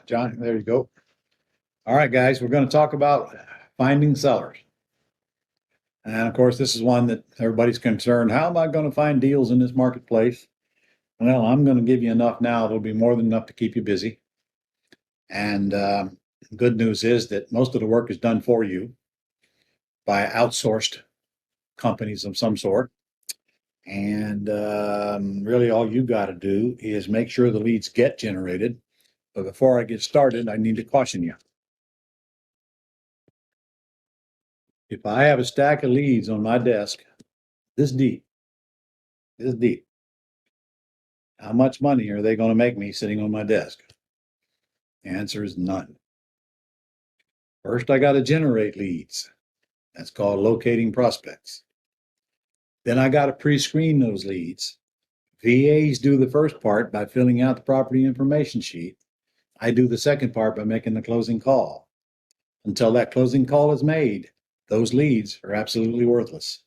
John, there you go. All right, guys, we're going to talk about finding sellers. And of course, this is one that everybody's concerned. How am I going to find deals in this marketplace? Well, I'm going to give you enough now. There'll be more than enough to keep you busy. And good news is that most of the work is done for you by outsourced companies of some sort. And really, all you got to do is make sure the leads get generated. But before I get started, I need to caution you. If I have a stack of leads on my desk this deep, how much money are they going to make me sitting on my desk? The answer is none. First, I got to generate leads. That's called locating prospects. Then I got to pre-screen those leads. VAs do the first part by filling out the property information sheet. I do the second part by making the closing call. Until that closing call is made, those leads are absolutely worthless.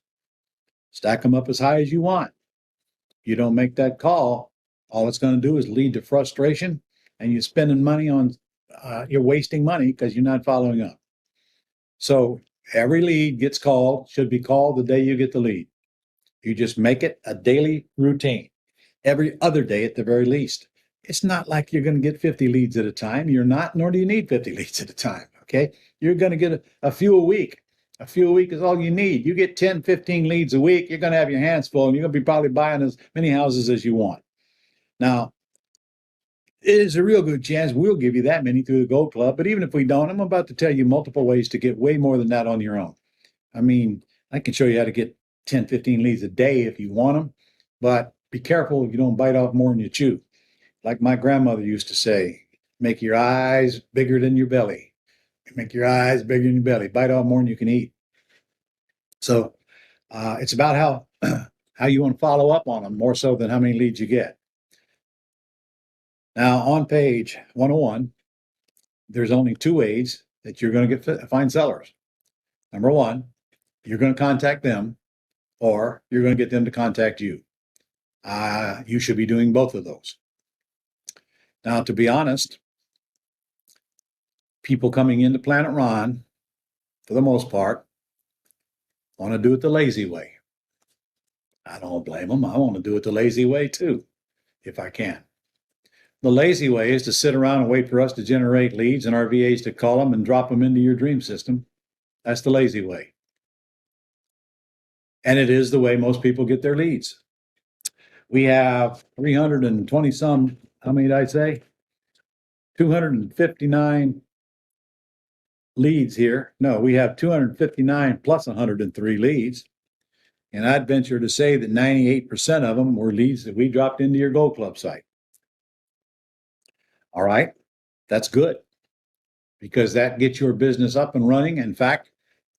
Stack them up as high as you want. You don't make that call, all it's going to do is lead to frustration, and you're spending money on, you're wasting money because you're not following up. So every lead gets called, should be called the day you get the lead. You just make it a daily routine, every other day at the very least. It's not like you're going to get 50 leads at a time. You're not, nor do you need 50 leads at a time, okay? You're going to get a few a week. A few a week is all you need. You get 10, 15 leads a week, you're going to have your hands full, and you're going to be probably buying as many houses as you want. Now, it is a real good chance we'll give you that many through the Gold Club, but even if we don't, I'm about to tell you multiple ways to get way more than that on your own. I mean, I can show you how to get 10, 15 leads a day if you want them, but be careful you don't bite off more than you chew. Like my grandmother used to say, make your eyes bigger than your belly. Make your eyes bigger than your belly. Bite off more than you can eat. So it's about how you want to follow up on them more so than how many leads you get. Now, on page 101, there's only two ways that you're going to find sellers. Number one, you're going to contact them, or you're going to get them to contact you. You should be doing both of those. Now, to be honest, people coming into Planet Ron, for the most part, want to do it the lazy way. I don't blame them. I want to do it the lazy way too, if I can. The lazy way is to sit around and wait for us to generate leads and our VAs to call them and drop them into your dream system. That's the lazy way. And it is the way most people get their leads. We have 320 some, how many did I say? 259 leads here. No, we have 259 plus 103 leads. And I'd venture to say that 98% of them were leads that we dropped into your Gold Club site. All right, that's good because that gets your business up and running. In fact,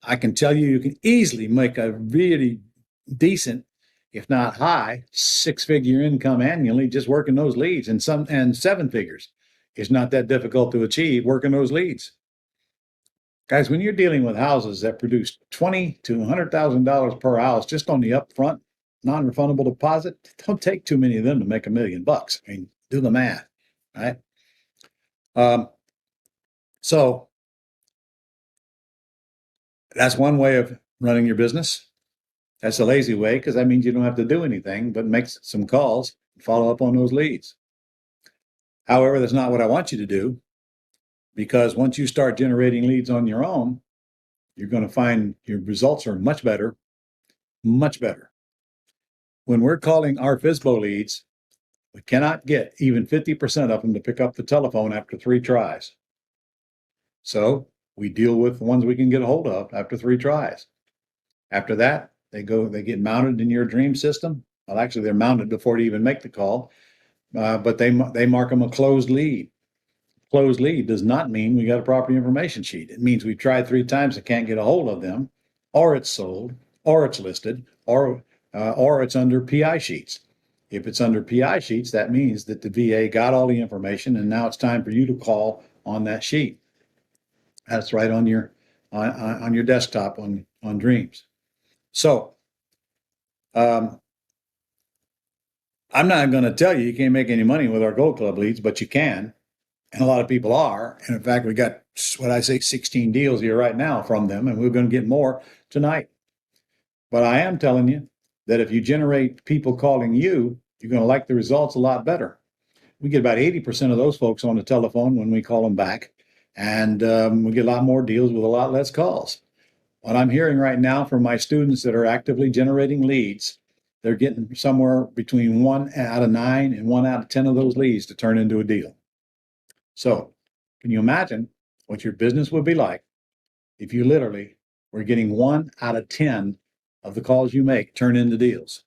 I can tell you, you can easily make a really decent, if not high, six-figure income annually just working those leads, and seven figures. It's not that difficult to achieve working those leads. Guys, when you're dealing with houses that produce $20,000 to $100,000 per house just on the upfront non-refundable deposit, it don't take too many of them to make $1 million. I mean, do the math, right? So that's one way of running your business. That's a lazy way because that means you don't have to do anything but make some calls and follow up on those leads. However, that's not what I want you to do, because once you start generating leads on your own, you're going to find your results are much better, much better. When we're calling our FSBO leads, we cannot get even 50% of them to pick up the telephone after 3 tries. So we deal with the ones we can get a hold of after 3 tries. After that, they get mounted in your dream system. Well, actually, they're mounted before they even make the call, but they mark them a closed lead. Closed lead does not mean we got a property information sheet. It means we tried 3 times and can't get a hold of them, or it's sold, or it's listed, or it's under PI sheets. If it's under PI sheets, that means that the VA got all the information, and now it's time for you to call on that sheet. That's right on your desktop on Dreams. So I'm not going to tell you can't make any money with our Gold Club leads, but you can. And a lot of people are. And in fact, we got, what I say, 16 deals here right now from them, and we're going to get more tonight. But I am telling you that if you generate people calling you, you're going to like the results a lot better. We get about 80% of those folks on the telephone when we call them back. And we get a lot more deals with a lot less calls. What I'm hearing right now from my students that are actively generating leads, they're getting somewhere between 1 out of 9 and 1 out of 10 of those leads to turn into a deal. So, can you imagine what your business would be like if you literally were getting 1 out of 10 of the calls you make turn into deals?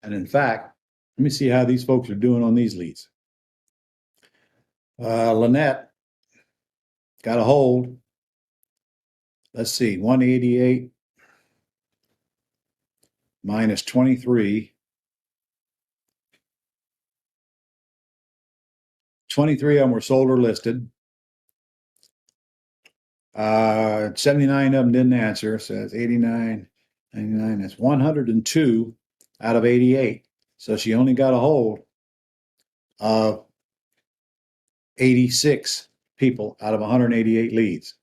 And in fact, let me see how these folks are doing on these leads. Lynette got a hold. Let's see, 188 minus 23. 23 of them were sold or listed. 79 of them didn't answer. So that's 89, 99. That's 102 out of 88. So she only got a hold of 86 people out of 188 leads,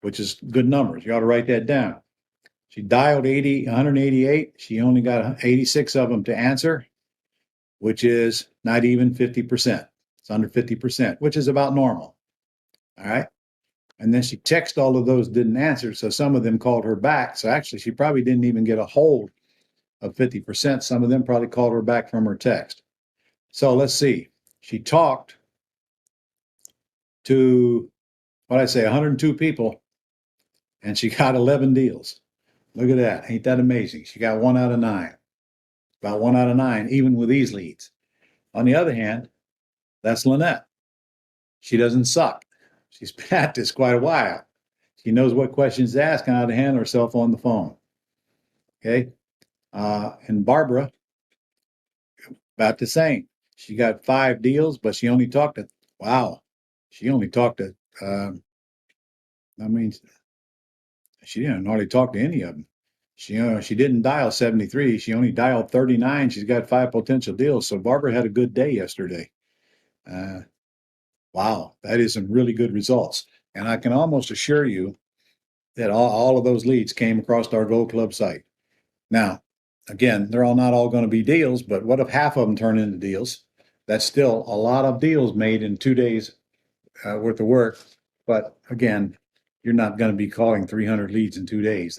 which is good numbers. You ought to write that down. She dialed 188. She only got 86 of them to answer, which is not even 50%. It's under 50%, which is about normal. All right. And then she texted all of those, didn't answer. So some of them called her back. So actually, she probably didn't even get a hold of 50%. Some of them probably called her back from her text. So let's see. She talked to, what I say, 102 people, and she got 11 deals. Look at that. Ain't that amazing? She got 1 out of 9. About 1 out of 9, even with these leads. On the other hand, that's Lynette. She doesn't suck. She's been at this quite a while. She knows what questions to ask and how to handle herself on the phone. Okay. And Barbara, about the same. She got 5 deals, but she only talked to, she only talked to, she didn't hardly talk to any of them. She didn't dial 73. She only dialed 39. She's got 5 potential deals. So Barbara had a good day yesterday. Wow, that is some really good results. And I can almost assure you that all of those leads came across our Gold Club site. Now, again, they're not all going to be deals, but what if half of them turn into deals? That's still a lot of deals made in 2 days worth of work. But again, you're not going to be calling 300 leads in 2 days.